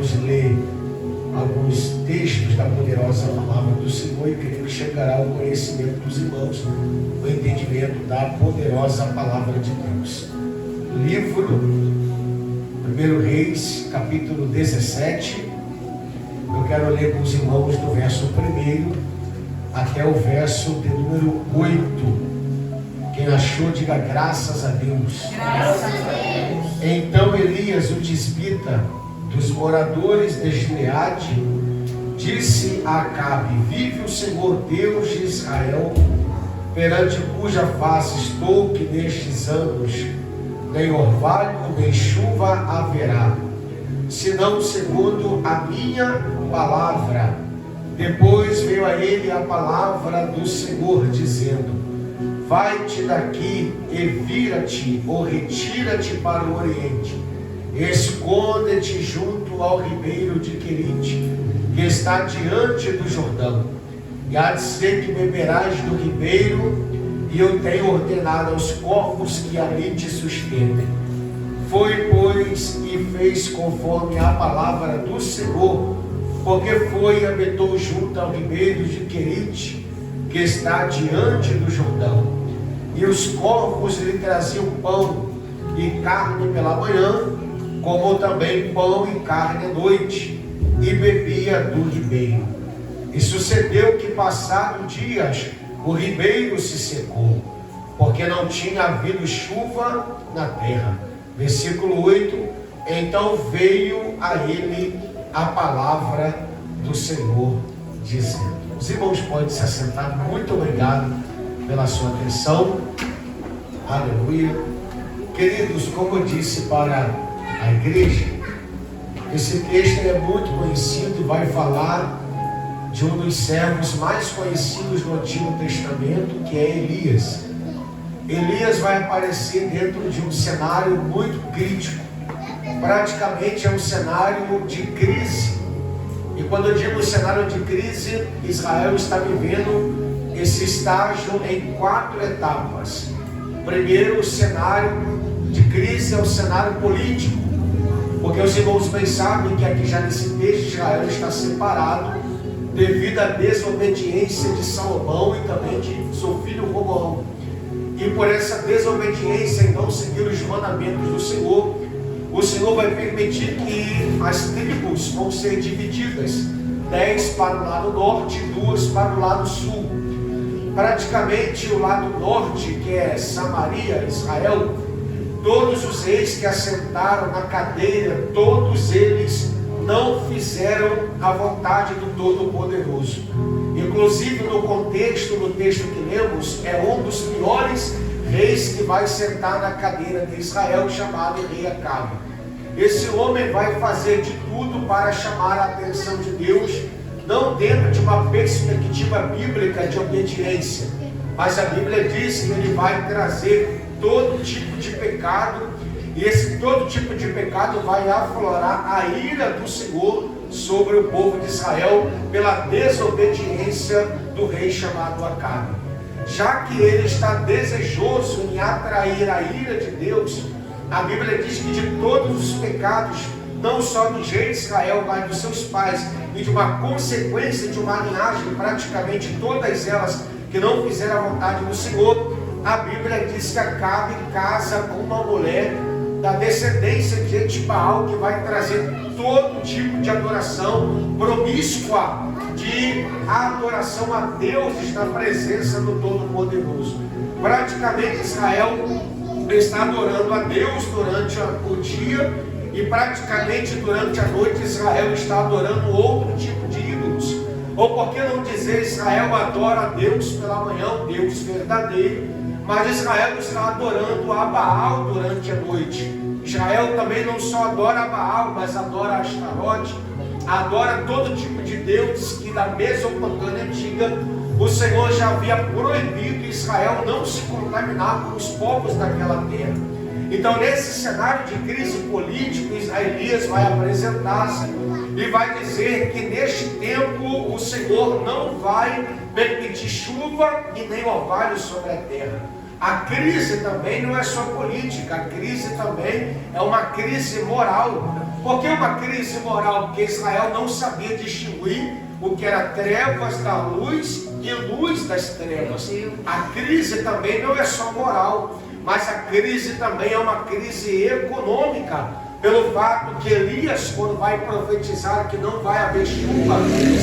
vamos ler alguns textos da poderosa palavra do Senhor e creio que chegará ao conhecimento dos irmãos, o entendimento da poderosa palavra de Deus. Livro 1 Reis, capítulo 17. Eu quero ler com os irmãos do verso 1 até o verso de número 8. Quem achou, diga graças a Deus. Graças a Deus. Então Elias, o tisbita, dos moradores de Gileade, disse a Acabe: vive o Senhor Deus de Israel, perante cuja face estou, que nestes anos nem orvalho nem chuva haverá, senão segundo a minha palavra. Depois veio a ele a palavra do Senhor, dizendo: vai-te daqui e vira-te, ou retira-te para o oriente, esconde-te junto ao ribeiro de Querite, que está diante do Jordão, e há de ser que beberás do ribeiro, e eu tenho ordenado aos corvos que ali te sustentem. Foi, pois, e fez conforme a palavra do Senhor, porque foi e habitou junto ao ribeiro de Querite, que está diante do Jordão. E os corvos lhe traziam pão e carne pela manhã, como também pão e carne à noite, e bebia do ribeiro. E sucedeu que, passados dias, o ribeiro se secou, porque não tinha havido chuva na terra. Versículo 8. Então veio a ele a palavra do Senhor, dizendo. Os irmãos podem se assentar. Muito obrigado pela sua atenção. Aleluia. Queridos, como eu disse para a igreja, esse texto é muito conhecido e vai falar de um dos servos mais conhecidos do Antigo Testamento, que é Elias. Elias vai aparecer dentro de um cenário muito crítico. Praticamente é um cenário de crise. E quando eu digo cenário de crise, Israel está vivendo esse estágio em 4 etapas. Primeiro, o cenário de crise é o cenário político, porque os irmãos bem sabem que aqui já nesse texto Israel está separado devido à desobediência de Salomão e também de seu filho Roboão. E por essa desobediência em não seguir os mandamentos do Senhor, o Senhor vai permitir que as tribos vão ser divididas, 10 para o lado norte e 2 para o lado sul. Praticamente o lado norte, que é Samaria, Israel, todos os reis que assentaram na cadeira, todos eles não fizeram a vontade do Todo-Poderoso. Inclusive no contexto, no texto que lemos, é um dos piores reis que vai sentar na cadeira de Israel, chamado rei Acabe. Esse homem vai fazer de tudo para chamar a atenção de Deus, não dentro de uma perspectiva bíblica de obediência, mas a Bíblia diz que ele vai trazer todo tipo de pecado, e esse todo tipo de pecado vai aflorar a ira do Senhor sobre o povo de Israel pela desobediência do rei chamado Acabe. Já que ele está desejoso em atrair a ira de Deus, a Bíblia diz que de todos os pecados, não só dos reis de Israel, mas dos seus pais, e de uma consequência de uma linhagem, praticamente todas elas que não fizeram a vontade do Senhor, a Bíblia diz que Acabe casa com uma mulher da descendência de Etibaal, que vai trazer todo tipo de adoração promíscua, de adoração a Deus na presença do Todo-Poderoso. Praticamente Israel está adorando a Deus durante o dia, e praticamente durante a noite Israel está adorando outro tipo de ídolos. Ou por que não dizer, Israel adora a Deus pela manhã, o Deus verdadeiro, mas Israel está adorando a Baal durante a noite. Israel também não só adora a Baal, mas adora a Astarote, adora todo tipo de deuses que na Mesopotâmia antiga o Senhor já havia proibido Israel não se contaminar com os povos daquela terra. Então, nesse cenário de crise política, Elias vai apresentar-se e vai dizer que neste tempo o Senhor não vai permitir chuva e nem orvalho sobre a terra. A crise também não é só política, a crise também é uma crise moral, Por que uma crise moral? Porque Israel não sabia distinguir o que era trevas da luz e luz das trevas. A crise também não é só moral, mas a crise também é uma crise econômica, pelo fato que Elias, quando vai profetizar que não vai haver chuva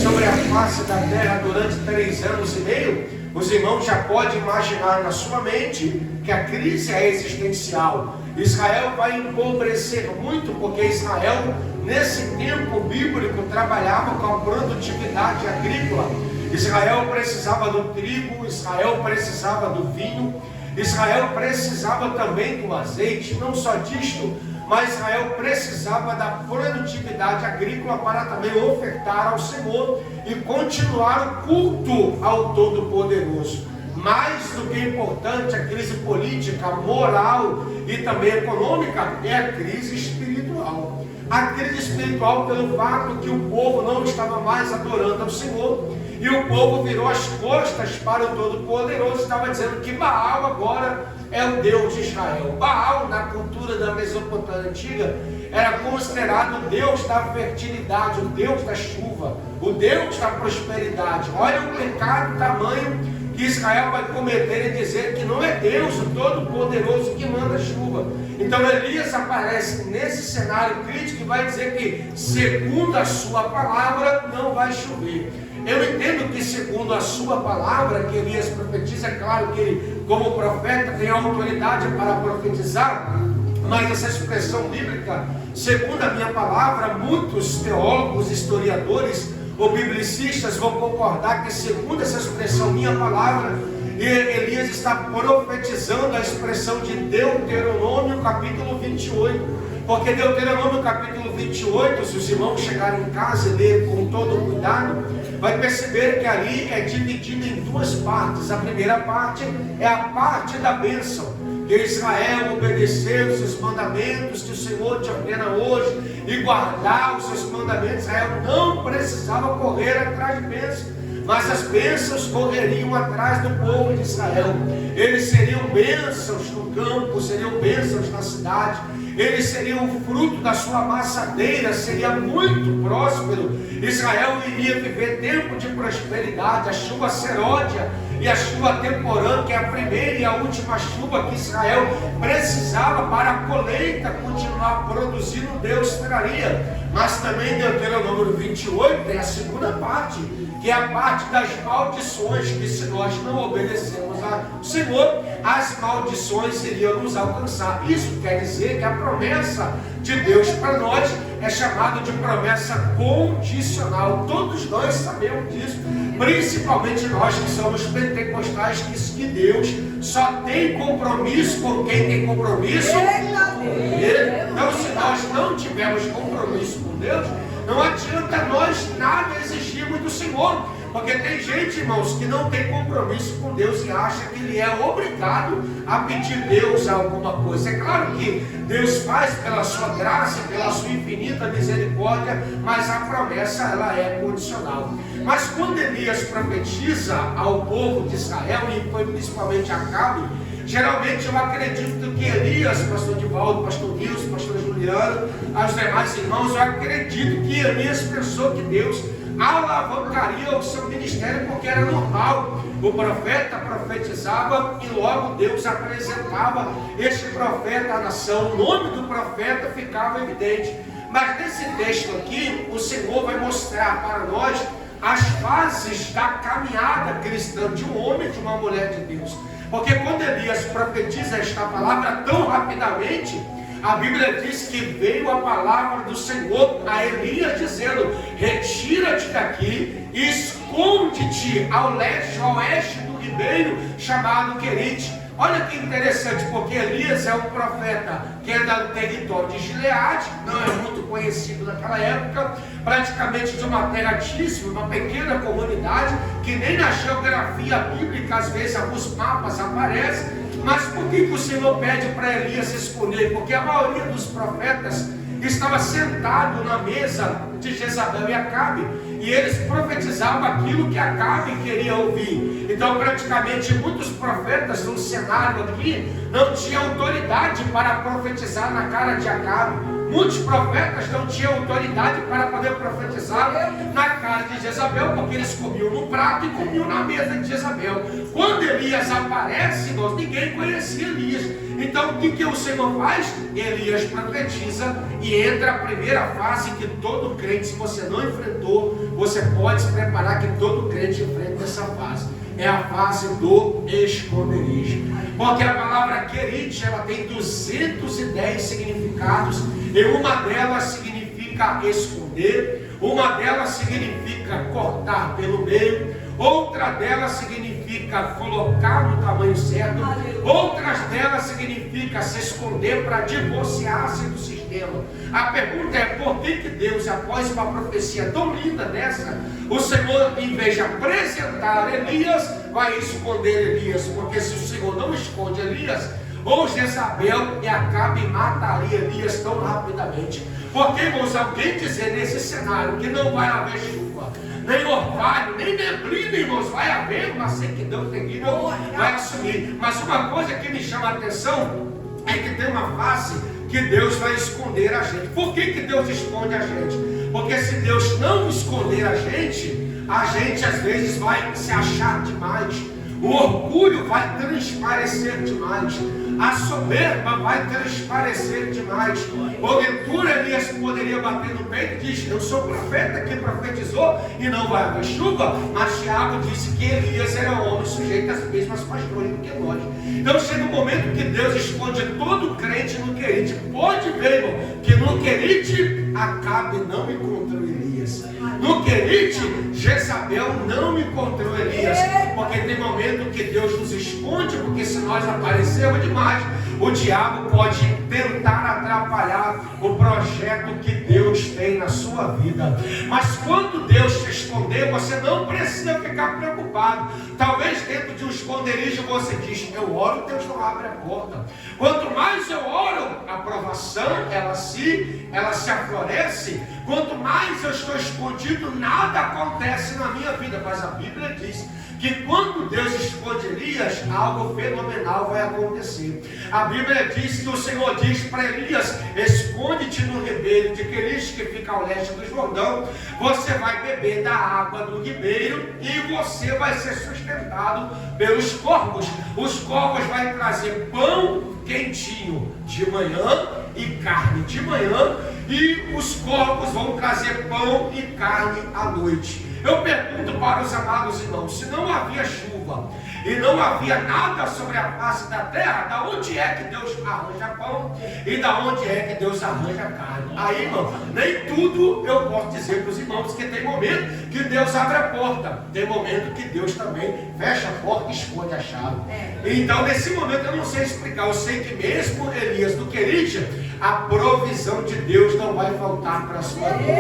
sobre a face da terra durante 3 anos e meio, os irmãos já podem imaginar na sua mente que a crise é existencial. Israel vai empobrecer muito, porque Israel, nesse tempo bíblico, trabalhava com a produtividade agrícola. Israel precisava do trigo, Israel precisava do vinho, Israel precisava também do azeite, não só disto, mas Israel precisava da produtividade agrícola para também ofertar ao Senhor e continuar o culto ao Todo-Poderoso. Mais do que importante, a crise política, moral e também econômica é a crise espiritual. A crise espiritual pelo fato que o povo não estava mais adorando ao Senhor, e o povo virou as costas para o Todo-Poderoso, estava dizendo que Baal agora é o Deus de Israel. Baal, na cultura da Mesopotâmia antiga, era considerado o Deus da fertilidade, o Deus da chuva, o Deus da prosperidade. Olha o pecado tamanho que Israel vai cometer e dizer que não é Deus, o Todo-Poderoso, que manda chuva. Então Elias aparece nesse cenário crítico e vai dizer que, segundo a sua palavra, não vai chover. Eu entendo que, segundo a sua palavra, que Elias profetiza, é claro que ele, como profeta, tem autoridade para profetizar, mas essa expressão bíblica, segundo a minha palavra, muitos teólogos, historiadores ou biblicistas vão concordar que, segundo essa expressão, minha palavra, Elias está profetizando a expressão de Deuteronômio capítulo 28. Porque Deuteronômio capítulo 28, se os irmãos chegarem em casa e ler com todo o cuidado, vai perceber que ali é dividido em 2 partes. A primeira parte é a parte da bênção, que Israel obedecer os seus mandamentos que o Senhor te ordena hoje e guardar os seus mandamentos. Israel não precisava correr atrás de bênçãos, mas as bênçãos correriam atrás do povo de Israel. Eles seriam bênçãos no campo, seriam bênçãos na cidade, eles seriam o fruto da sua amassadeira, seria muito próspero. Israel iria viver tempo de prosperidade, a chuva seródia e a chuva temporã, que é a primeira e a última chuva que Israel precisava para a colheita continuar produzindo, Deus traria. Mas também Deuteronômio 28 tem a segunda parte, que é a parte das maldições, que se nós não obedecemos ao Senhor, as maldições iriam nos alcançar. Isso quer dizer que a promessa de Deus para nós é chamada de promessa condicional. Todos nós sabemos disso, principalmente nós que somos pentecostais, que Deus só tem compromisso com quem tem compromisso com Ele. Então, se nós não tivermos compromisso com Deus, não adianta nós nada exigirmos do Senhor, porque tem gente, irmãos, que não tem compromisso com Deus e acha que ele é obrigado a pedir a Deus alguma coisa. É claro que Deus faz pela sua graça, pela sua infinita misericórdia, mas a promessa ela é condicional. Mas quando Elias profetiza ao povo de Israel, e foi principalmente a Acabe, geralmente eu acredito que Elias, pastor Divaldo, pastor Nilson, pastor Juliano, aos demais irmãos, eu acredito que Elias pensou que Deus alavancaria o seu ministério, porque era normal. O profeta profetizava e logo Deus apresentava este profeta à nação. O nome do profeta ficava evidente. Mas nesse texto aqui, o Senhor vai mostrar para nós as fases da caminhada cristã de um homem e de uma mulher de Deus. Porque quando Elias profetiza esta palavra tão rapidamente, a Bíblia diz que veio a palavra do Senhor a Elias dizendo: retira-te daqui e esconde-te ao leste, ao oeste do ribeiro chamado Querite. Olha que interessante, porque Elias é um profeta que é do território de Gileade, não é muito conhecido naquela época, praticamente de uma terra altíssima, uma pequena comunidade, que nem na geografia bíblica, às vezes, alguns mapas aparecem. Mas por que o Senhor pede para Elias se esconder? Porque a maioria dos profetas estava sentado na mesa de Jezabel e Acabe, e eles profetizavam aquilo que Acabe queria ouvir. Então praticamente muitos profetas no cenário aqui não tinham autoridade para profetizar na cara de Acabe. Muitos profetas não tinham autoridade para poder profetizar na casa de Jezabel, porque eles comiam no prato e comiam na mesa de Jezabel. Quando Elias aparece, irmãos, ninguém conhecia Elias. Então o que o Senhor faz? Elias profetiza e entra a primeira fase que todo crente, se você não enfrentou, você pode se preparar que todo crente enfrenta essa fase. É a fase do esconderijo. Porque a palavra querite, ela tem 210 significados, e uma delas significa esconder, uma delas significa cortar pelo meio, outra delas significa colocar no tamanho certo, outras delas significa se esconder para divorciar-se do sistema. A pergunta é: por que Deus, após uma profecia tão linda dessa, o Senhor, em vez de apresentar Elias, vai esconder Elias? Porque se o Senhor não esconde Elias, ou Jezabel e Acabe mataria Elias tão rapidamente. Porque, irmãos, alguém dizer nesse cenário que não vai haver chuva, nem orvalho, nem neblina, irmãos, vai haver uma sequidão terrível, vai assumir. Mas uma coisa que me chama a atenção é que tem uma face que Deus vai esconder a gente. Por que Deus esconde a gente? Porque se Deus não esconder a gente às vezes vai se achar demais, o orgulho vai transparecer demais, a soberba vai transparecer demais. Porventura Elias poderia bater no peito e dizer: eu sou profeta que profetizou e não vai haver chuva. Mas Tiago disse que Elias era um homem sujeito às mesmas paixões do que nós. Então chega um momento que Deus esconde todo crente no querite. Pode ver, irmão, que no querite Acabe não encontrou Elias, no querite Jezabel não encontrou Elias. Porque tem momento que Deus nos esconde, porque se nós aparecermos demais, o diabo pode tentar atrapalhar o projeto que Deus tem na sua vida. Mas quando Deus te esconder, você não precisa ficar preocupado. Talvez dentro de um esconderijo você diz: eu oro, Deus não abre a porta. Quanto mais eu oro, a aprovação ela se aflorece. Quanto mais eu estou escondido, nada acontece na minha vida. Mas a Bíblia diz que quando Deus esconde Elias, algo fenomenal vai acontecer. A Bíblia diz que o Senhor diz para Elias: esconde-te no ribeiro de Querite, que fica ao leste do Jordão. Você vai beber da água do ribeiro e você vai ser sustentado pelos corvos. Os corvos vão trazer pão quentinho de manhã e carne de manhã, e os corvos vão trazer pão e carne à noite. Eu pergunto para os amados irmãos: se não havia chuva e não havia nada sobre a face da terra, da onde é que Deus arranja pão e da onde é que Deus arranja carne? Aí, irmão, nem tudo eu posso dizer para os irmãos, que tem momento que Deus abre a porta, tem momento que Deus também fecha a porta e esconde a chave. Então, nesse momento eu não sei explicar. Eu sei que mesmo Elias do querite, a provisão de Deus não vai faltar para a sua vida.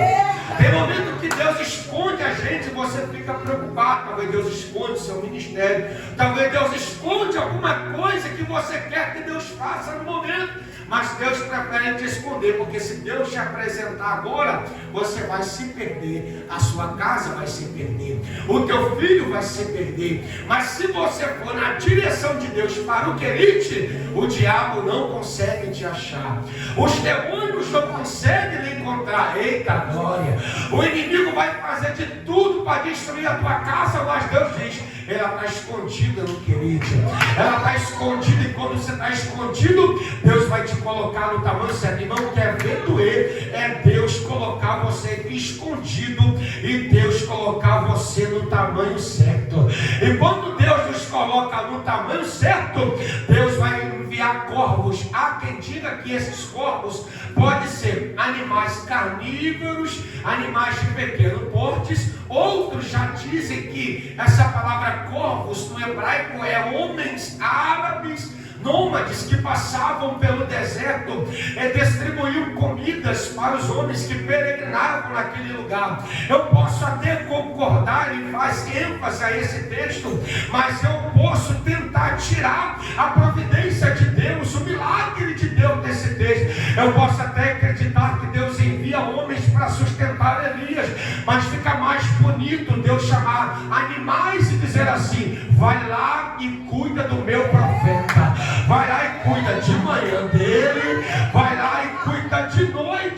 Tem momento que Deus esconde a gente e você fica preocupado. Talvez Deus esconde seu ministério, talvez Deus esconde alguma coisa que você quer que Deus faça no momento. Mas Deus prefere te esconder, porque se Deus te apresentar agora, você vai se perder, a sua casa vai se perder, o teu filho vai se perder. Mas se você for na direção de Deus para o querite, o diabo não consegue te achar, os demônios não conseguem lhe encontrar. Eita glória! O inimigo vai fazer de tudo para destruir a tua casa, mas Deus diz: ela está escondida no querite, ela está escondida. E quando você está escondido, Deus vai te colocar no tamanho certo. Irmão, quer ver doer? É Deus colocar você escondido e Deus colocar você no tamanho certo. E quando Deus nos coloca no tamanho certo, Deus vai enviar corvos. Há quem diga que esses corvos podem ser animais carnívoros, animais de pequeno porte. Outros já dizem que essa palavra corvos no hebraico é homens árabes nômades que passavam pelo deserto e distribuíam comidas para os homens que peregrinavam naquele lugar. Eu posso até concordar e faz ênfase a esse texto, mas eu posso tentar tirar a providência de Deus, o milagre de Deus desse texto. Eu posso até acreditar que Deus envia homens para sustentar Elias, mas fica mais bonito Deus chamar animais e dizer assim: vai lá e cuida do meu profeta, vai lá e cuida de manhã dele, vai lá e cuida de noite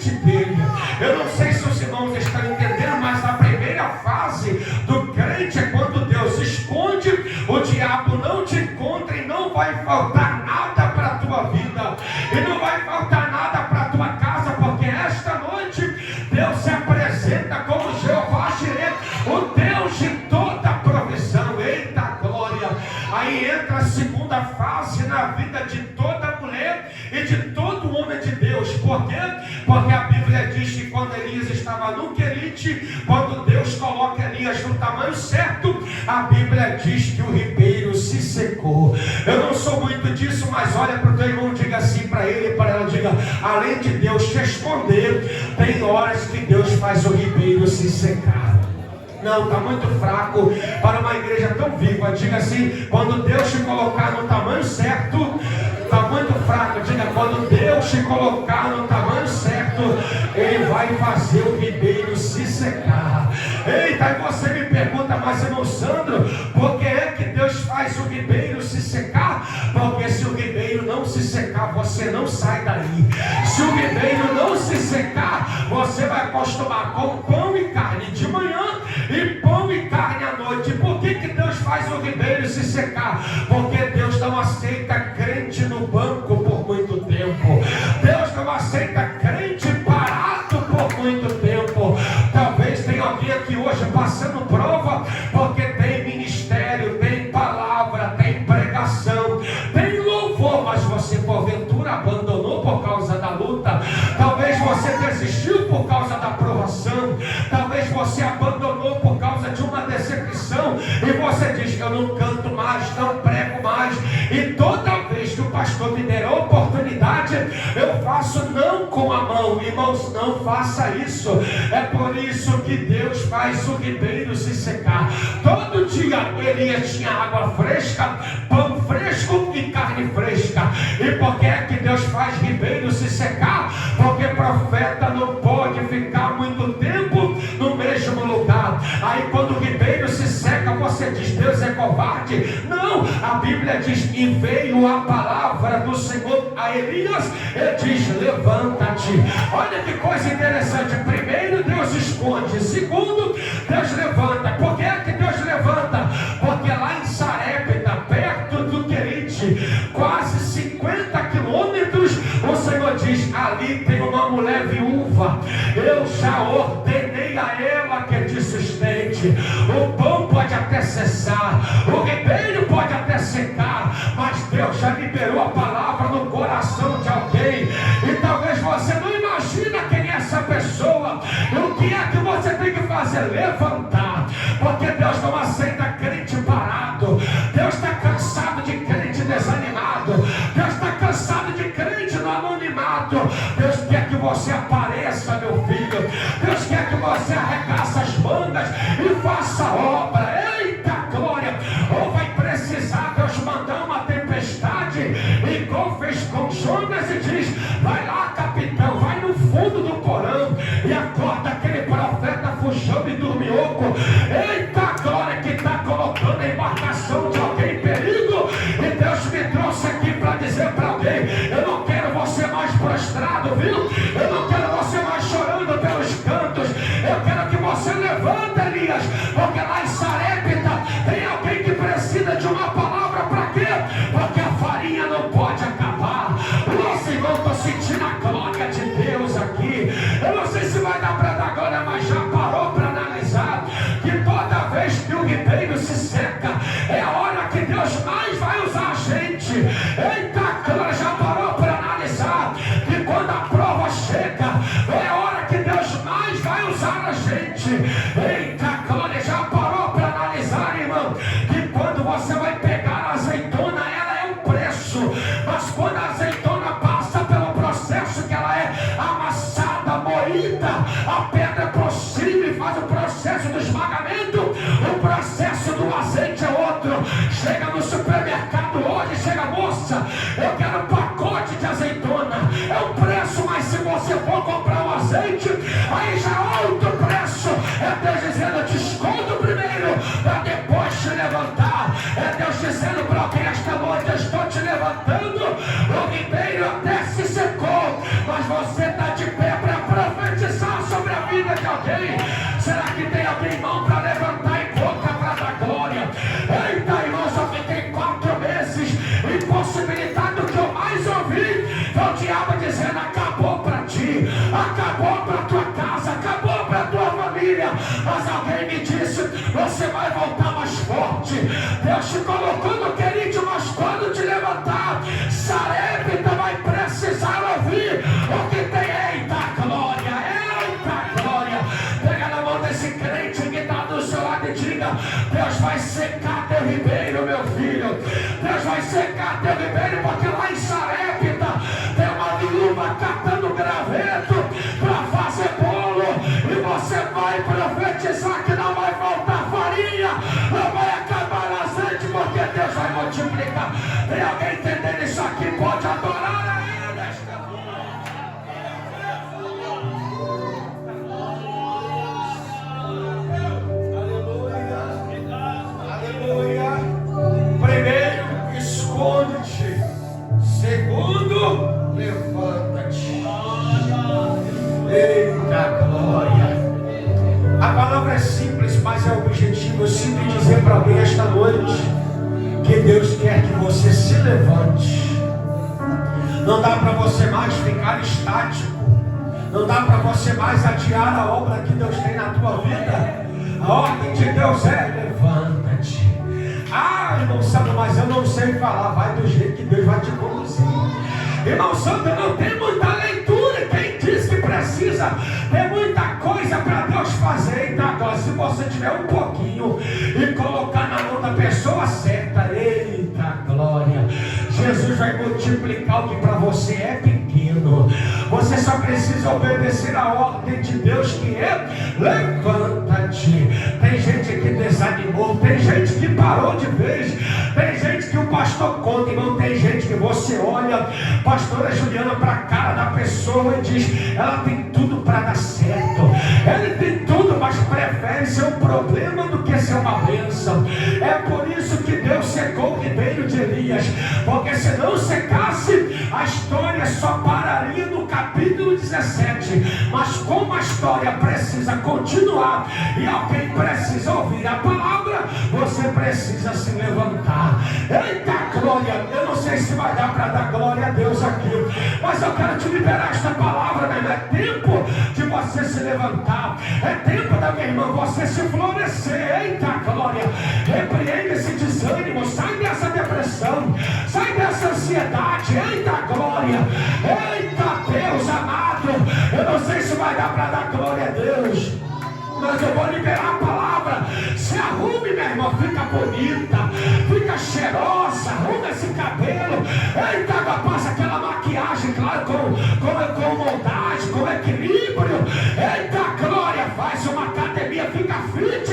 fase na vida de toda mulher e de todo homem de Deus. Por quê? Porque a Bíblia diz que quando Elias estava no Querite, quando Deus coloca Elias no tamanho certo, a Bíblia diz que o ribeiro se secou. Eu não sou muito disso, mas olha para o teu irmão, diga assim para ele e para ela, diga: além de Deus responder, tem horas que Deus faz o ribeiro se secar. Não, está muito fraco para uma igreja tão viva. Diga assim: quando Deus te colocar no tamanho certo, está muito fraco. Diga: quando Deus te colocar no tamanho certo, Ele vai fazer o ribeiro se secar. Eita, e você me pergunta: mas irmão Sandro, por que é que Deus faz o ribeiro se secar? Porque se o ribeiro não se secar, você não sai daí. Se o ribeiro não se secar, você vai acostumar com pão e carne de manhã e pão e carne à noite. Por que Deus faz o ribeiro se secar? Porque Deus não aceita crente no banco por muito tempo. Deus não aceita crente parado por muito tempo. Talvez tenha alguém aqui hoje passando prova, porque tem ministério, tem palavra, tem pregação, tem louvor, mas você porventura abandonou por causa da luta. Talvez você desistiu por causa da provação. Talvez você abandonou por causa de uma decepção, e você diz: eu não canto mais, não prego mais. E toda vez que o pastor me der a oportunidade, eu faço não com a mão. Irmãos, não faça isso. É por isso que Deus faz o ribeiro se secar. Todo dia Elias tinha água fresca, pão fresco e carne fresca. E por que é que Deus faz ribeiro se secar? Porque profeta não pode ficar muito tempo no mesmo lugar. Aí quando o ribeiro se seca, você diz: Deus é covarde. Não, a Bíblia diz: e veio a palavra do Senhor a Elias, ele diz: levanta-te. Olha que coisa interessante. Primeiro, Deus esconde. Segundo, Deus levanta. Por que é que Deus levanta? Porque lá em Sarepta, perto do Querite, quase 50 quilômetros, o Senhor diz: ali tem uma mulher viúva, eu já ordenei a ela que te sustente. O pão pode até cessar, o ribeiro pode até secar, mas Deus já liberou a palavra no coração de alguém. E talvez você não imagina quem é essa pessoa. E o que é que você tem que fazer? Levantar. Porque Deus não aceita crente parado. Deus está cansado de crente desanimado. Deus está cansado de crente no anonimato. Deus quer que você apareça, meu filho. Deus quer que você arregaça as mangas e faça obra. Eita glória! Ou vai precisar Deus mandar uma tempestade, igual fez com Jonas, e diz: vai lá, capitão, vai no fundo do porão e acorda aquele profeta fujão e dormioco. Eita glória, que está colocando a embarcação de alguém em perigo. E Deus me trouxe aqui para dizer para alguém: eu não quero você mais prostrado, viu? Eu não quero você mais chorando pelos cantos. Eu quero que você levante, Elias, porque lá em Sarepta tem alguém que precisa de uma palavra. Para quê? Porque a farinha não pode acabar. Nossa, irmão, estou sentindo a glória de Deus aqui. Eu não sei se vai dar para dar glória, mas já parou para analisar que toda vez que o ribeiro se seca, é a hora que Deus mais vai usar a gente. Eita glória, já parou para analisar que quando a prova chega, é a hora que Deus mais vai usar a gente. Eita glória, já parou para analisar, irmão, que quando você vai pegar a azeitona, ela é um preço, mas quando a azeitona passa pelo processo que ela é amassada, moída, a pedra aproxima e faz o processo do esmagamento, o processo do azeite é outro. Chega no supermercado hoje, chega: moça, eu quero um pacote de azeitona. É um preço, mas se você for comprar um azeite, aí já é outro preço. É Deus dizendo: eu te escondo primeiro, para depois te levantar. É Deus dizendo para alguém: esta noite eu estou te levantando. O ribeiro até se secou, mas você está de pé para profetizar sobre a vida de alguém. Será que tem alguém mão para levantar e boca para dar glória? Eita, irmão, só fiquei 4 meses impossibilitado. O que eu mais ouvi foi o diabo dizendo: acabou para ti, acabou para tua casa, acabou para tua família. Mas alguém me disse: você vai voltar mais forte. Deus te colocou no Querite, mas quando te levantar, secar teu ribeiro, meu filho. Deus vai secar teu ribeiro, porque lá em Sarepta tem uma viúva catando graveto para fazer bolo. E você vai profetizar que não vai faltar farinha, não vai acabar azeite, porque Deus vai multiplicar. Tem alguém entendendo isso aqui? Pode adorar a Ele esta Aleluia. Primeiro, esconde-te. Segundo, levanta-te. Eita glória. A palavra é simples, mas é objetivo. Eu sinto dizer para alguém esta noite que Deus quer que você se levante. Não dá para você mais ficar estático. Não dá para você mais adiar a obra que Deus tem na tua vida. A ordem de Deus é: levanta-te. Ah, irmão Santo, mas eu não sei falar. Vai do jeito que Deus vai te conduzir. Irmão Santo, eu não tenho muita leitura. Quem diz que precisa ter muita coisa para Deus fazer? Então agora, se você tiver um pouquinho e colocar na mão da pessoa certa, eita glória, Jesus vai multiplicar o que para você é pequeno. Você só precisa obedecer a ordem de Deus, que é: levanta-te. Tem gente que desanimou, tem gente que parou de vez, tem gente que o pastor conta, irmão. Tem gente que você olha, pastora Juliana, para a cara da pessoa e diz: ela tem tudo para dar certo, ele tem tudo, mas prefere ser um problema do que ser uma bênção. É por isso que Deus secou o ribeiro de Elias, porque se não secasse, a história só pararia no capítulo 17. Mas como a história precisa continuar e alguém precisa ouvir a palavra, você precisa se levantar. Eita glória, eu não sei se vai dar para dar glória a Deus aqui, mas eu quero te liberar esta palavra, né? É tempo de você se levantar, é tempo da minha irmã você se florescer. Eita glória, repreenda esse desânimo, sai dessa depressão, sai dessa ansiedade. Eita glória, eita Deus amado, eu não sei se vai dar para dar glória a Deus, mas eu vou liberar a palavra. Se arrume, minha irmã, fica bonita, fica cheirosa, arruma esse cabelo. Eita, passa aquela maquiagem, claro, com moldagem, com equilíbrio. Eita glória, faz uma academia, fica fit,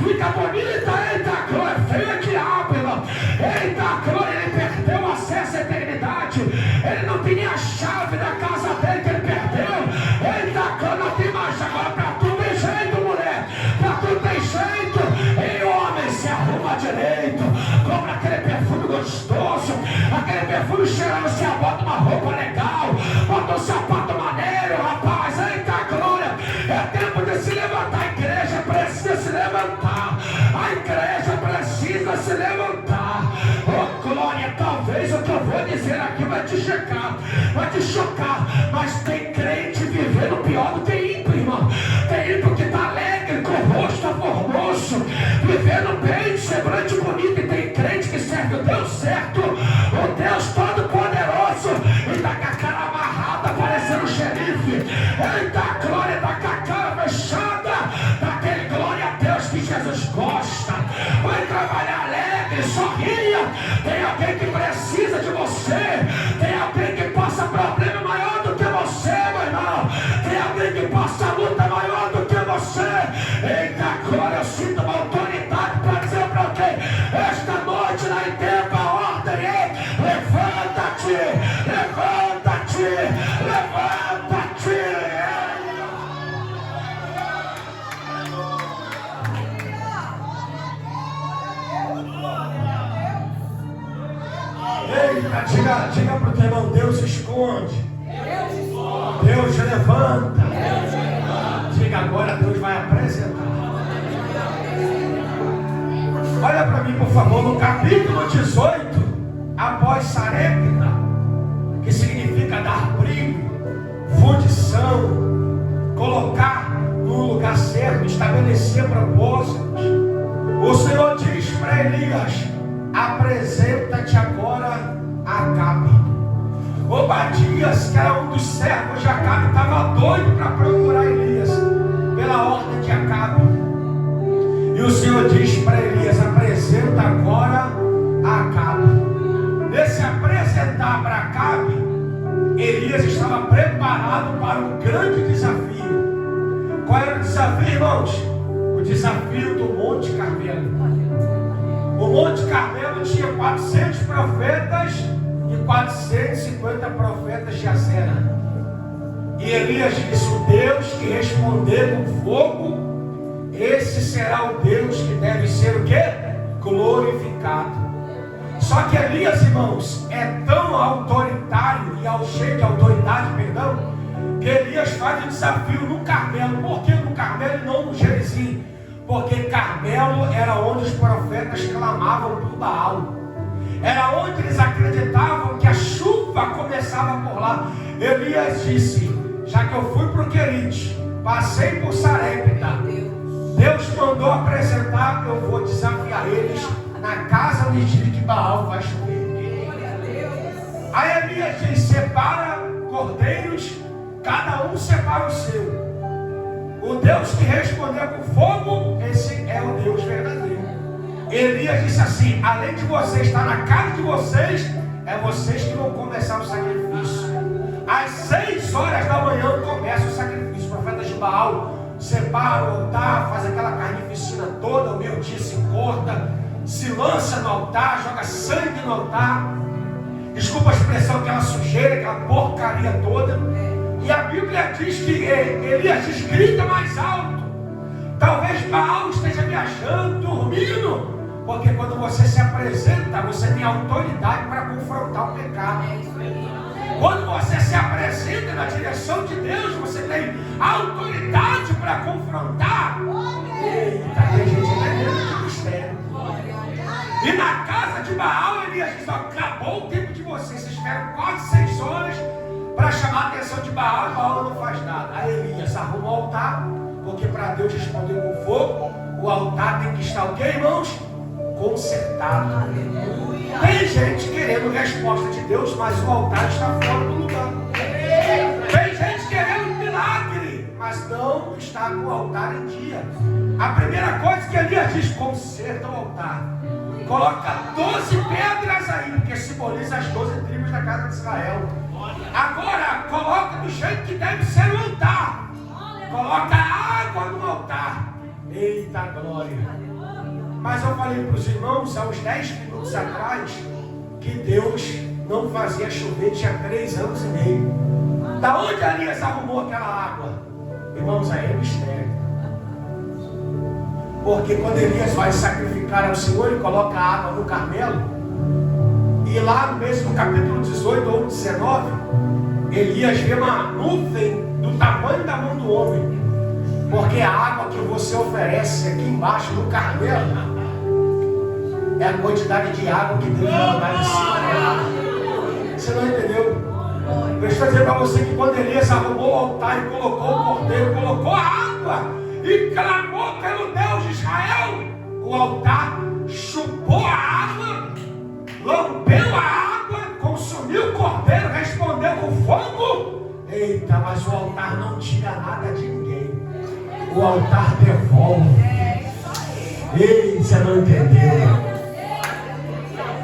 fica bonita. Eita glória, feia que água. Eita glória, ele perdeu o acesso à eternidade. Ele não tinha a chave da casa dele que ele perdeu. Eita glória, não tem mais agora para tudo tem jeito, mulher, para tudo tem jeito. E homem, se arruma direito, compra aquele perfume gostoso, aquele perfume cheirando, se bota uma roupa legal, bota um sapato maneiro, rapaz. Eita glória, é tempo de se levantar. A igreja precisa se levantar, a igreja precisa se levantar. Oh glória, talvez o que eu vou dizer aqui vai te checar, vai te chocar, mas tem crente vivendo pior do que ímpio, irmão. Tem ímpio que está alegre, com o rosto formoso, vivendo bem, semblante bonito, e tem crente que serve o Deus certo, o Deus Todo-Poderoso, e tá com a cara amarrada, parecendo um xerife. Eita glória, tá com a cara fechada, daquele glória a Deus que Jesus gosta. Vai trabalhar alegre, sorria. Tem alguém que precisa de você, tem alguém que passa problema maior do que você, meu irmão. Tem alguém que passa luta maior do que você. Eita glória, eu sinto uma autoridade para dizer para alguém esta noite na tempo, a ordem é: levanta-te, levanta-te, levanta-te. Eita, diga para o teu irmão: Deus esconde, Deus levanta. Diga agora: Deus vai apresentar. Olha para mim, por favor, no capítulo 18, após Sarepta, que significa dar brilho, fundição, colocar no lugar certo, estabelecer propósitos, o Senhor diz para Elias: apresenta-te agora a Acabe. Obadias, que era um dos servos de Acabe, estava doido para procurar Elias pela ordem de Acabe. E o Senhor diz para Elias: apresenta agora a Acabe. Nesse apresentar para Acabe, Elias estava preparado para um grande desafio. Qual era o desafio, irmãos? O desafio do Monte Carmelo. O Monte Carmelo tinha 400 profetas e 450 profetas de Acera. E Elias disse: o Deus que responder com fogo, esse será o Deus que deve ser o quê? Glorificado. Só que Elias, irmãos, é tão autoritário e cheio de autoridade, perdão, que Elias faz o desafio no Carmelo. Por que no Carmelo e não no Gerizim? Porque Carmelo era onde os profetas clamavam por Baal. Era onde eles acreditavam que a chuva começava por lá. Elias disse: já que eu fui para o Querite, passei por Sarepta, Deus mandou apresentar, eu vou desafiar eles na casa onde diz que Baal vai chover. Aí Elias diz: separa cordeiros, cada um separa o seu. O Deus que respondeu com fogo, esse é o Deus verdadeiro. Elias disse assim: além de você estar na casa de vocês, é vocês que vão começar o sacrifício. Às 6 horas da manhã começa o sacrifício. O profeta de Baal separa o altar, faz aquela carnificina toda, ao meio-dia se corta, se lança no altar, joga sangue no altar. Desculpa a expressão, aquela sujeira, aquela porcaria toda. E a Bíblia diz que Elias diz: grita mais alto. Talvez Baal esteja viajando, dormindo, porque quando você se apresenta, você tem autoridade para confrontar o pecado. Quando você se apresenta na direção de Deus, você tem autoridade para confrontar. Eita, tem gente entendendo que mistério. E na casa de Baal, Elias diz: acabou o tempo de vocês esperam quase 6 horas para chamar a atenção de Baal. Baal não faz nada. Aí Elias arruma o altar, porque para Deus responder com fogo, o altar tem que estar o quê, irmãos? Consertado. Aleluia. Tem gente querendo resposta de Deus, mas o altar está fora do lugar. Tem gente querendo milagre, mas não está com o altar em dia. A primeira coisa que Elias diz: conserta o altar. Coloca 12 pedras aí, porque simboliza as 12 tribos da casa de Israel. Agora, coloca do jeito que deve ser o altar. Coloca água no altar. Eita glória. Mas eu falei para os irmãos, há uns 10 minutos atrás, que Deus não fazia chover, tinha 3 anos e meio. Da onde Elias arrumou aquela água? Irmãos, aí é mistério. Porque quando Elias vai sacrificar ao Senhor, ele coloca a água no Carmelo. E lá no mesmo capítulo 18 ou 19, Elias vê uma nuvem do tamanho da mão do homem. Porque a água que você oferece aqui embaixo no Carmelo é a quantidade de água que Deus vai mandar em cima dela. Você não entendeu? Eu estou dizendo para você que quando Elias arrumou o altar e colocou o cordeiro, colocou a água e clamou pelo Deus de Israel, o altar chupou a água, lambeu a água, consumiu o cordeiro, respondeu com fogo. Eita, mas o altar não tira nada de ninguém. O altar devolve. Ei, você não entendeu?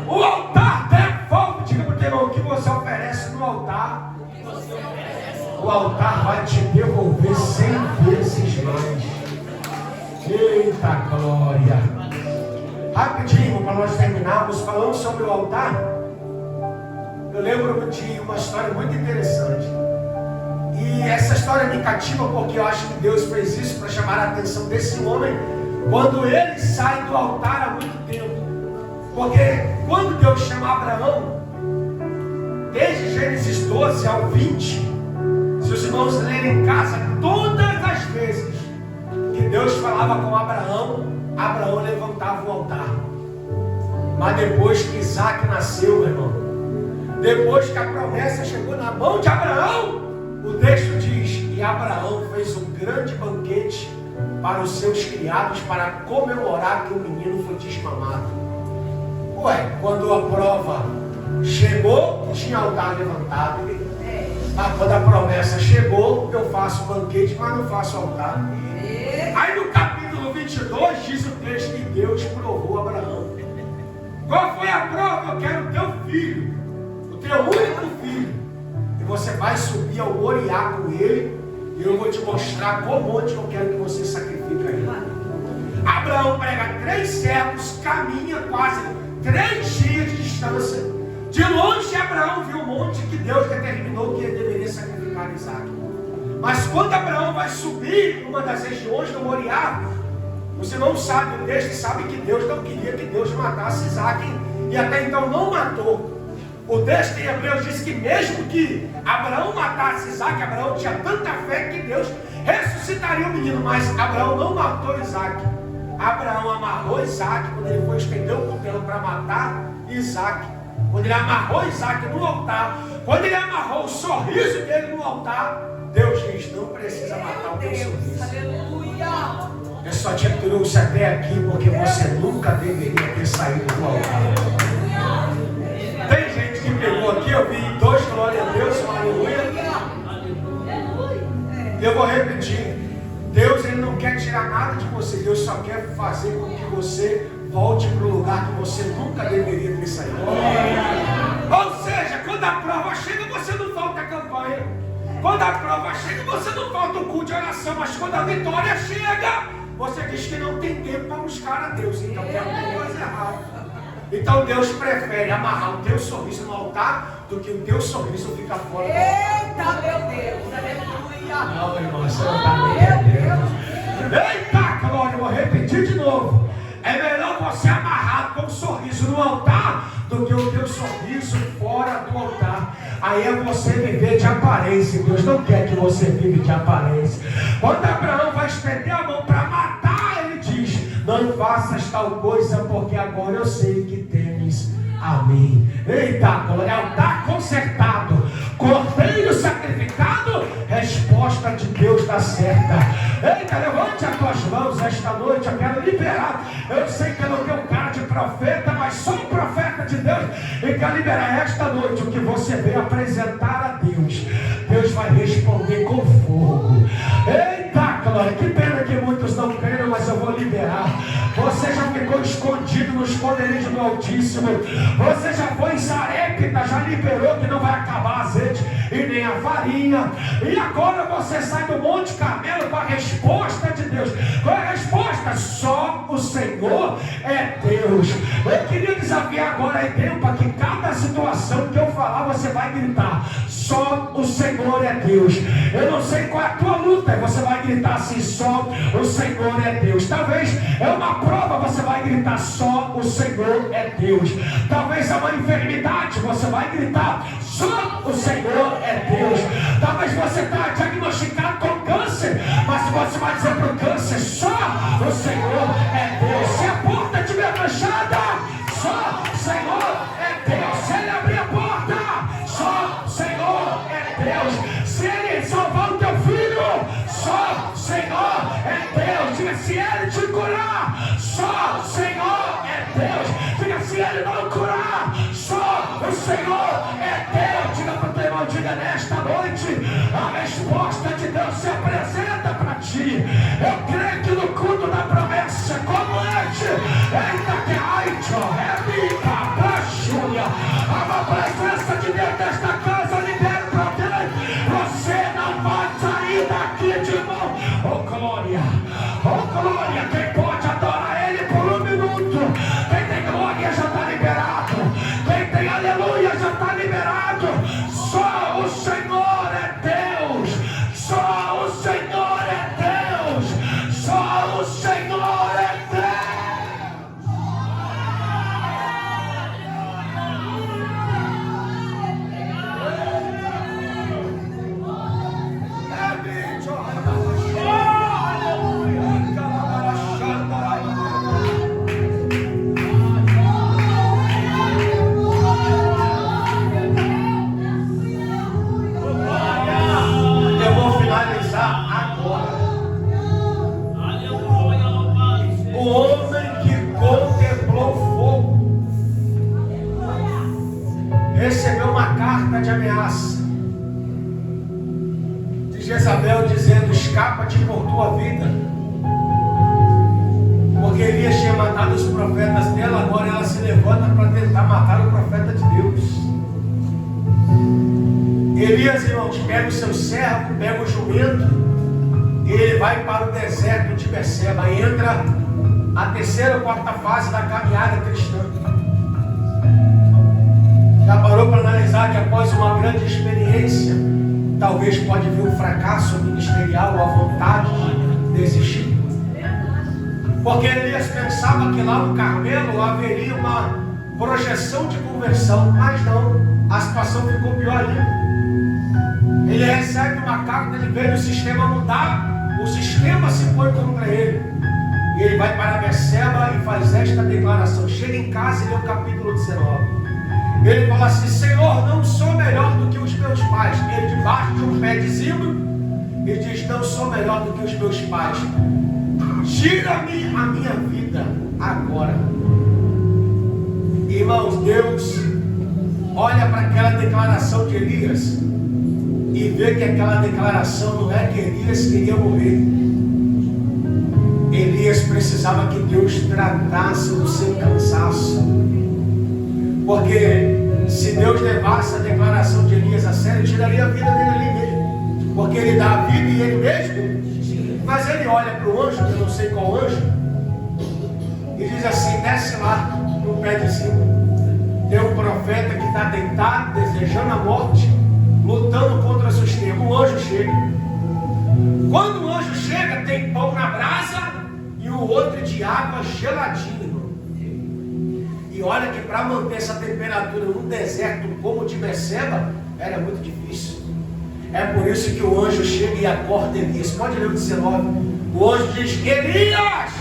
O altar devolve. Diga para o teu irmão: o que você oferece no altar, o altar vai te devolver 100 vezes mais. Eita glória. Rapidinho, para nós terminarmos falando sobre o altar. Eu lembro de uma história muito interessante. E essa história me cativa porque eu acho que Deus fez isso para chamar a atenção desse homem quando ele sai do altar há muito tempo. Porque quando Deus chama Abraão, desde Gênesis 12 ao 20, se os irmãos lerem em casa, todas as vezes que Deus falava com Abraão, Abraão levantava o altar. Mas depois que Isaac nasceu, meu irmão, depois que a promessa chegou na mão de Abraão, o texto diz: e Abraão fez um grande banquete para os seus criados para comemorar que o menino foi desmamado. Ué, quando a prova chegou, tinha altar levantado. Quando a promessa chegou, eu faço banquete, mas não faço altar. Aí no capítulo 22 diz o texto Deus provou Abraão. Qual foi a prova? Eu quero o teu filho, o teu único filho. E você vai subir ao Moriá com ele. E eu vou te mostrar onde eu quero que você sacrifique ele. Abraão prega 3 séculos, caminha quase 3 dias de distância. De longe Abraão viu o monte que Deus determinou que ele deveria sacrificar Isaac. Mas quando Abraão vai subir uma das regiões do Moriá, você não sabe, o texto sabe que Deus não queria que Deus matasse Isaac, e até então não matou. O texto em Hebreus diz que mesmo que Abraão matasse Isaac, Abraão tinha tanta fé que Deus ressuscitaria o menino, mas Abraão não matou Isaac. Abraão amarrou Isaac quando ele foi estender o cutelo para matar Isaac. Quando ele amarrou Isaac no altar, quando ele amarrou o sorriso dele no altar, Deus diz: não precisa matar o teu sorriso. Aleluia! Eu só te trouxe até aqui porque você nunca deveria ter saído do altar. Tem gente que pegou aqui, eu vi 2 glória a Deus, aleluia. Eu vou repetir. Deus, ele não quer tirar nada de você. Deus só quer fazer com que você volte para o lugar que você nunca deveria ter saído. Ou seja, quando a prova chega, você não falta a campanha. Quando a prova chega, você não falta o culto de oração. Mas quando a vitória chega, você diz que não tem tempo para buscar a Deus. Então tem alguma coisa errada. Então Deus prefere amarrar o teu sorriso no altar do que o teu sorriso ficar fora do altar. Eita, meu Deus, aleluia. Não, meu irmão, você não está entendendo. Eita, glória, eu vou repetir de novo. É melhor você amarrar com um sorriso no altar do que o teu sorriso fora do altar. Aí é você viver de aparência. Deus não quer que você vive de aparência. Quando Abraão vai estender a mão para matar, ele diz: não faças tal coisa, porque agora eu sei que temes a mim. Eita, glória, altar consertado, cordeiro sacrificado, resposta de Deus dá certa. Eita, levante as tuas mãos esta noite, eu quero liberar. Eu sei que eu não tenho cara de profeta, mas sou um profeta de Deus e quero liberar esta noite o que você veio apresentar a Deus. Deus vai responder com fogo. Eita, glória, que pena que muitos não creram, mas eu vou liberar. Você já ficou escondido nos esconderijos do Altíssimo. Você já foi em Sarepta, já liberou que não vai acabar azeite e nem a farinha. E agora você sai do Monte Carmelo com a resposta de Deus. Qual é a resposta? Só o Senhor é Deus. Eu queria desafiar agora em tempo que cada situação que eu falar você vai gritar: só o Senhor é Deus. Eu não sei qual é a tua luta, você vai gritar assim: só o Senhor é Deus. Talvez é uma prova, você vai gritar: só o Senhor é Deus. Talvez é uma enfermidade, você vai gritar: só o Senhor é Deus. Talvez você está diagnosticado com câncer, mas você vai dizer para o câncer: só o Senhor é Deus. Se a porta estiver fechada, só o Senhor é Deus. Se ele abrir a porta, só o Senhor é Deus. Se ele salvar o teu filho, só o Senhor é Deus. Diga: se ele te curar, só o Senhor é Deus. Diga: se ele não curar, só o Senhor é Deus. Diga para o teu irmão, diga: nesta noite a resposta de Deus se apresenta para ti. Eu creio que no culto da promessa, como este, eita que aito, rebica, baixulha, a presença de Deus nesta casa libera para Deus. Você não vai sair daqui de mão. Oh glória, quem pode adorar Ele por um minuto? Quem tem glória já está liberado. Quem tem aleluia já está liberado. Só o Senhor é Deus. Só o Senhor é Deus. Só o Senhor é Deus. O homem que contemplou fogo recebeu uma carta de ameaça de Jezabel dizendo: escapa-te por tua vida, porque Elias tinha matado os profetas. Elias, irmãos, pega o seu servo, pega o jumento, e ele vai para o deserto de Beceba. Entra a terceira ou quarta fase da caminhada cristã. Já parou para analisar que após uma grande experiência, talvez pode vir um fracasso ministerial ou a vontade de desistir? Porque Elias pensava que lá no Carmelo haveria uma projeção de conversão, mas não, a situação ficou pior ainda. Ele recebe uma carta, ele vê o sistema mudar, o sistema se põe contra ele. E ele vai para Beceba e faz esta declaração. Chega em casa e lê o capítulo 19. Ele fala assim: Senhor, não sou melhor do que os meus pais. Ele debaixo de um pé de zimbro e diz: não sou melhor do que os meus pais. Tira-me a minha vida agora. Irmãos, Deus olha para aquela declaração de Elias e vê que aquela declaração não é que Elias queria morrer. Elias precisava que Deus tratasse do seu cansaço. Porque se Deus levasse a declaração de Elias a sério, tiraria a vida dele ali mesmo. Porque ele dá a vida e ele mesmo. Mas ele olha para o anjo, que eu não sei qual anjo, e diz assim: desce lá no pé de cima. Tem um profeta que está deitado, desejando a morte, lutando contra o sistema. O anjo chega. Quando o anjo chega, tem pão na brasa e o outro de água geladinha. E olha que para manter essa temperatura num deserto como o de Beceba, era muito difícil. É por isso que o anjo chega e acorda Elias. Pode ler o 19. O anjo diz: Elias,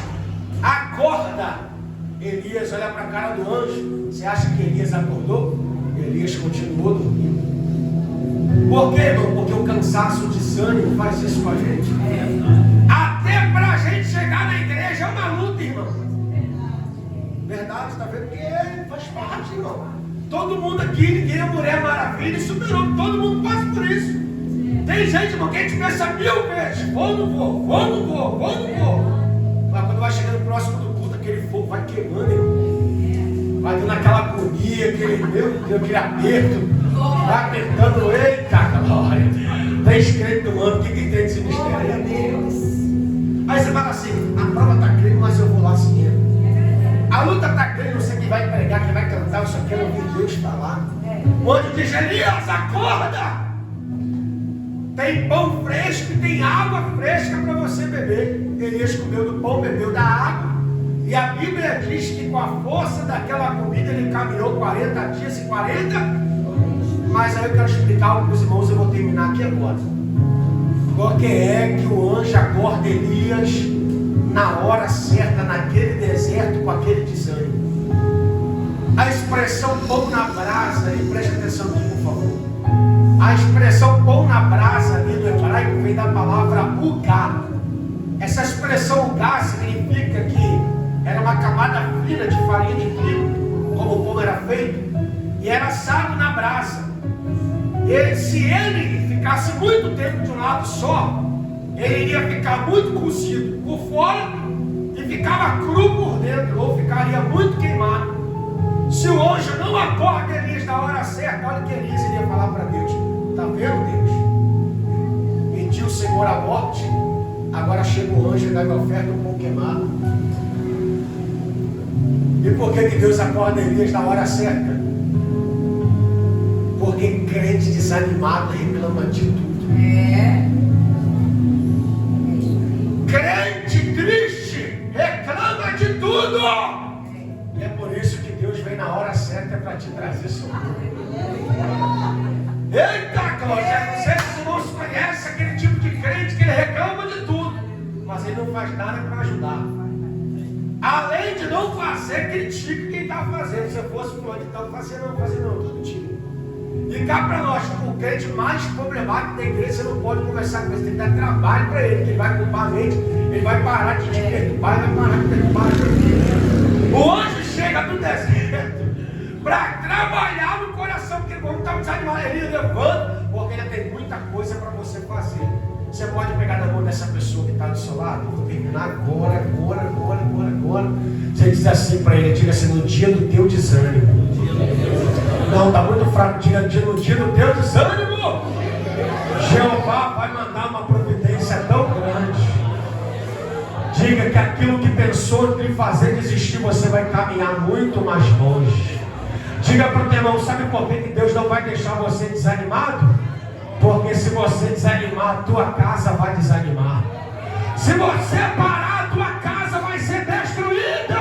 acorda. Elias olha para a cara do anjo. Você acha que Elias acordou? Elias continuou dormindo. Por quê, irmão? Porque o cansaço, o desânimo faz isso com a gente. Até para a gente chegar na igreja é uma luta, irmão. Verdade, está vendo? Porque faz parte, irmão. Todo mundo aqui, ninguém é Mulher Maravilha e Super-Homem. Todo mundo passa por isso. Tem gente, irmão, que a gente pensa 1000 vezes: vou, não vou, vou, não vou, vou, não vou. Mas quando vai chegando próximo do culto, aquele fogo vai queimando, irmão. Vai dando aquela agonia, aquele, meu Deus, aquele aperto. Vai apertando, eita, glória. Tem crente do ano, o que tem desse mistério? Glória a Deus. Aí você fala assim: a prova está crendo, mas eu vou lá assim. A luta está crendo, não sei quem vai pregar, quem vai cantar, eu só quero ouvir Deus falar. O anjo diz: Elias, acorda! Tem pão fresco e tem água fresca para você beber. Elias comeu do pão, bebeu da água. E a Bíblia diz que com a força daquela comida ele caminhou 40 dias e 40. Mas aí eu quero explicar algo para os irmãos, eu vou terminar aqui agora. Porque é que o anjo acorda Elias na hora certa, naquele deserto, com aquele desânimo. A expressão pão na brasa, e preste atenção aqui, por favor. A expressão pão na brasa ali no hebraico vem da palavra ugá. Essa expressão ugá significa que era uma camada fina de farinha de trigo, como o pão era feito, e era assado na brasa. E se ele ficasse muito tempo de um lado só, ele iria ficar muito cozido por fora e ficava cru por dentro, ou ficaria muito queimado. Se o anjo não acorda Elias na hora certa, olha o que Elias iria falar para Deus: está vendo, Deus? Pediu o Senhor a morte, agora chega o anjo e dá-me oferta um pão queimado. E por que Deus acorda Elias na hora certa? Porque crente desanimado reclama de tudo. Crente triste reclama de tudo. E é por isso que Deus vem na hora certa para te trazer socorro. Eita, glória! Não sei se os irmãos conhecem aquele tipo de crente que ele reclama de tudo, mas ele não faz nada para ajudar. Além de não fazer, critica quem está fazendo. Se eu fosse fulano, então fazer não, critica. E cá para nós, o crente mais problemático da igreja, você não pode conversar com ele, tem que dar trabalho para ele, que ele vai culpar a mente, ele vai parar de te perturbar, ele vai parar de perturbar. O anjo chega do deserto para trabalhar no coração, porque ele está desanimado, ele levanta, porque ele tem muita coisa para você fazer. Você pode pegar na mão dessa pessoa que está do seu lado, vou terminar agora. Você diz assim para ele, diga assim: no dia do teu desânimo. Não, está muito fraco, diga no dia do teu desânimo. Jeová vai mandar uma providência tão grande. Diga que aquilo que pensou em fazer desistir, você vai caminhar muito mais longe. Diga para o teu irmão, sabe por que Deus não vai deixar você desanimado? Porque se você desanimar, a tua casa vai desanimar. Se você parar, a tua casa vai ser destruída.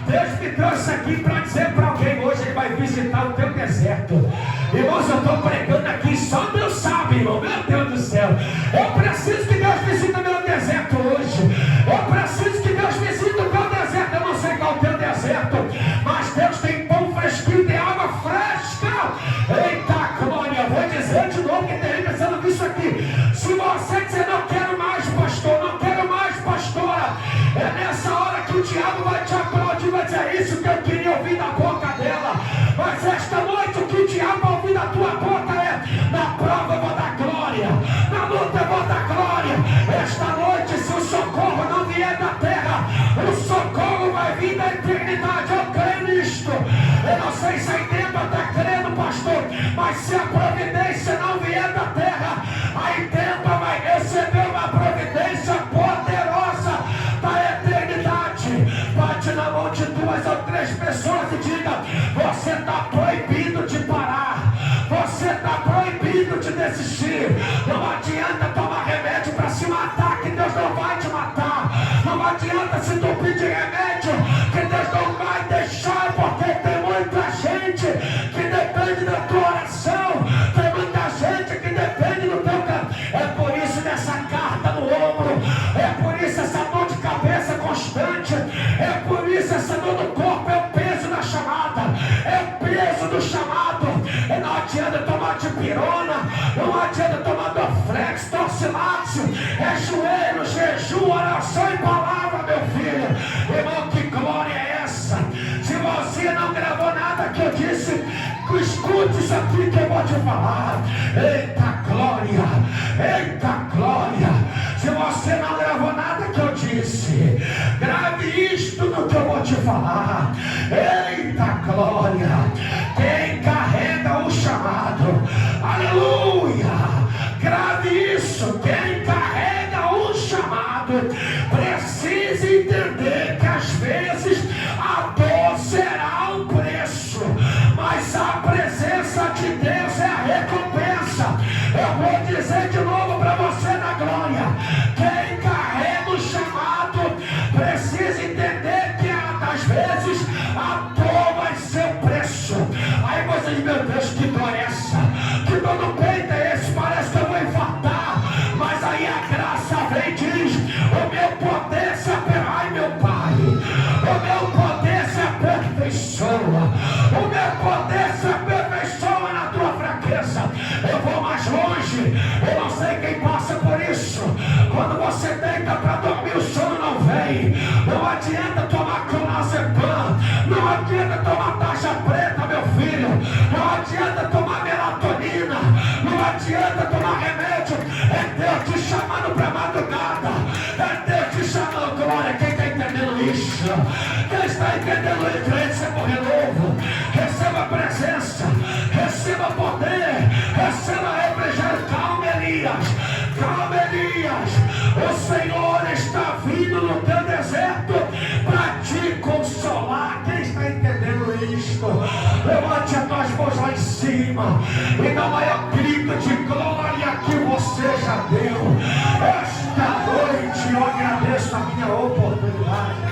Deus me trouxe aqui para dizer para alguém hoje, Ele vai visitar o teu deserto. Irmãos, eu estou pregando aqui, só Deus sabe, irmão, meu Deus do céu. Eu preciso que Deus visite o meu deserto hoje. Eu preciso que Deus visite o teu deserto. Eu não sei qual é o teu deserto, mas Deus tem pão fresquinho, tem água fresca. Eita glória, eu vou dizer de novo que tem pensando nisso aqui. Se você dizer não quero mais, pastor, não quero mais, pastora, é nessa hora que o diabo vai te aplaudir, vai dizer isso que eu queria ouvir da boca dela. Mas esta noite o que o diabo vai ouvir da tua boca é: na prova eu vou dar glória, na luta eu vou dar glória. Esta noite, se o socorro não vier da terra, o socorro vai vir da eternidade. Eu creio nisto. Eu não sei se aí dentro está crendo, pastor, mas se a providência não vier da terra, aí dentro vai receber uma providência poderosa da eternidade. Bate na mão de 2 ou 3 pessoas e diga: você está proibido de parar, você está proibido de desistir. Não adianta tomar remédio para se matar, que Deus não vai te matar. Não adianta se entupir de remédio, que Deus não vai deixar, porque tem muita gente que depende da tua oração, tem muita gente que depende do teu canto. É por isso dessa carta no ombro, é por isso essa dor de cabeça constante, é por isso essa dor no corpo. É o peso da chamada, é o peso do chamado. E não adianta tomar dipirona, não adianta tomar Dorflex, Torcilácio, é joelho, jejum, oração e palavra, meu filho. Irmão, que glória é essa? Se você não gravou nada que eu disse, escute isso aqui que eu vou te falar. Eita glória, eita glória. Se você não gravou nada que eu disse, grave isto no que eu vou te falar. Eita glória. Quem carrega o chamado, aleluia, grave isso. Quem carrega o chamado precisa entender que às vezes a dor será um preço, mas a presença de Deus é a recompensa. Eu vou dizer de novo para você na glória: quem carrega o chamado precisa entender que às vezes a dor vai ser o preço. Aí você diz: meu Deus, que dor é essa? Que dor no peito é esse? Parece que eu vou infartar. Mas aí a graça vem e diz: o meu poder se aperfeiçoa. Ai, meu Pai, o meu poder se aperfeiçoa. O meu poder se aperfeiçoa na tua fraqueza. Eu vou mais longe. Eu não sei quem passa por isso. Quando você deita para dormir, o sono não vem. Não adianta tomar clonazepam, não adianta tomar taxa preta, meu filho. Não adianta tomar melatonina, não adianta tomar remédio. É Deus te chamando para madrugada. É Deus te chamando. Glória, quem está entendendo isso? Quem está entendendo isso? Receba o renovo, receba a presença, receba poder, receba refrigério. Calma, Elias, calma, Elias. O Senhor está vindo no teu deserto para te consolar. Quem está entendendo isto? Levante as tuas mãos lá em cima e dá o maior grito de glória que você já deu. Esta noite eu agradeço a minha oportunidade.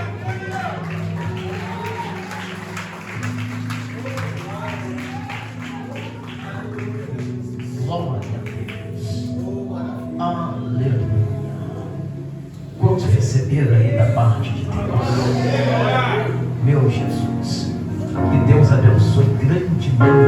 Glória a Deus. Aleluia. Quantos receberam aí da parte de Deus? Meu Jesus, que Deus abençoe grandemente